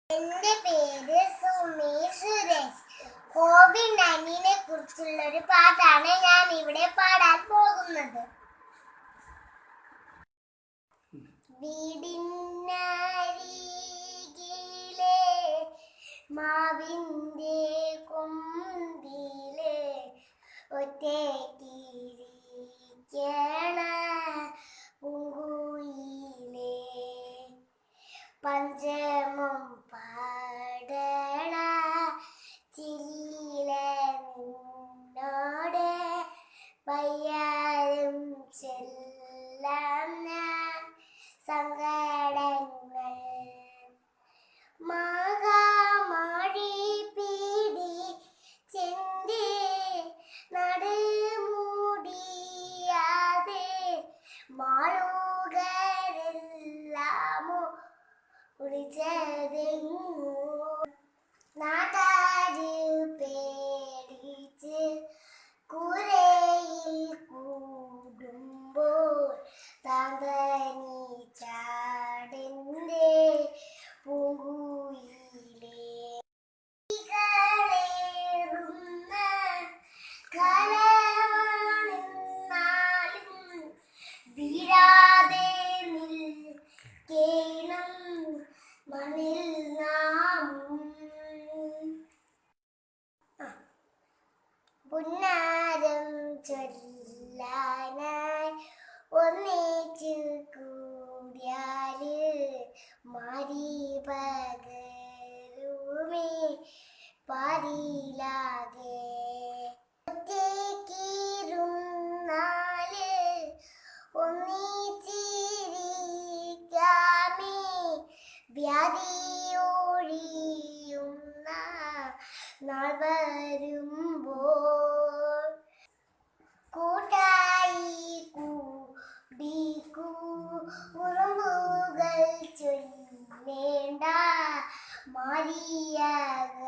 എന്റെ പേര് സുമി സുരേഷ്. കോവിഡ്-19നെ കുറിച്ചുള്ള ഒരു പാട്ടാണ് ഞാൻ ഇവിടെ പാടാൻ പോകുന്നത്. വീടിനരികിലെ മാവിന്റെ കൊമ്പിലെ ഒറ്റയ്ക്കിരിക്കണ പൂങ്കുയിലേ, പഞ്ചമം പാടണ ചിരിയിലെ നിന്നോട് വയ്യാലും ചെല്ലാം ഞാൻ സങ്കടങ്ങൾ. മഹാമാരി പീഡിച്ചെന്റെ നടുമുടിയാതെ മാളുകരെല്ലാമോ ഒളിച്ചതെങ്ങോ. നാട്ടാര് പേടിച്ച് കൂരയിൽ കൂടുമ്പോൾ താന്തനി ചാടിന്റെ പൂങ്കുയിലേ, കളേറുന്ന കലവാണെന്നാലും വീഴാതെ നിൽക്കേണം മണ്ണിൽ നാമും. പുന്നാരം ചൊല്ലാനായി ഒന്നിച്ചു കൂടിയാല് മാരി പകരുമേ പാരിലാകെ. ഒറ്റയ്ക്കിരുന്നാല് ഒന്നിച്ചിരിക്കാമേ വ്യാധിയൊഴിയുന്ന നാൾ വരുമ്പോൾ. കൂട്ടായി കൂടിക്കൂ ഉറുമ്പുകൾ ചൊല്ലേണ്ട മാരിയക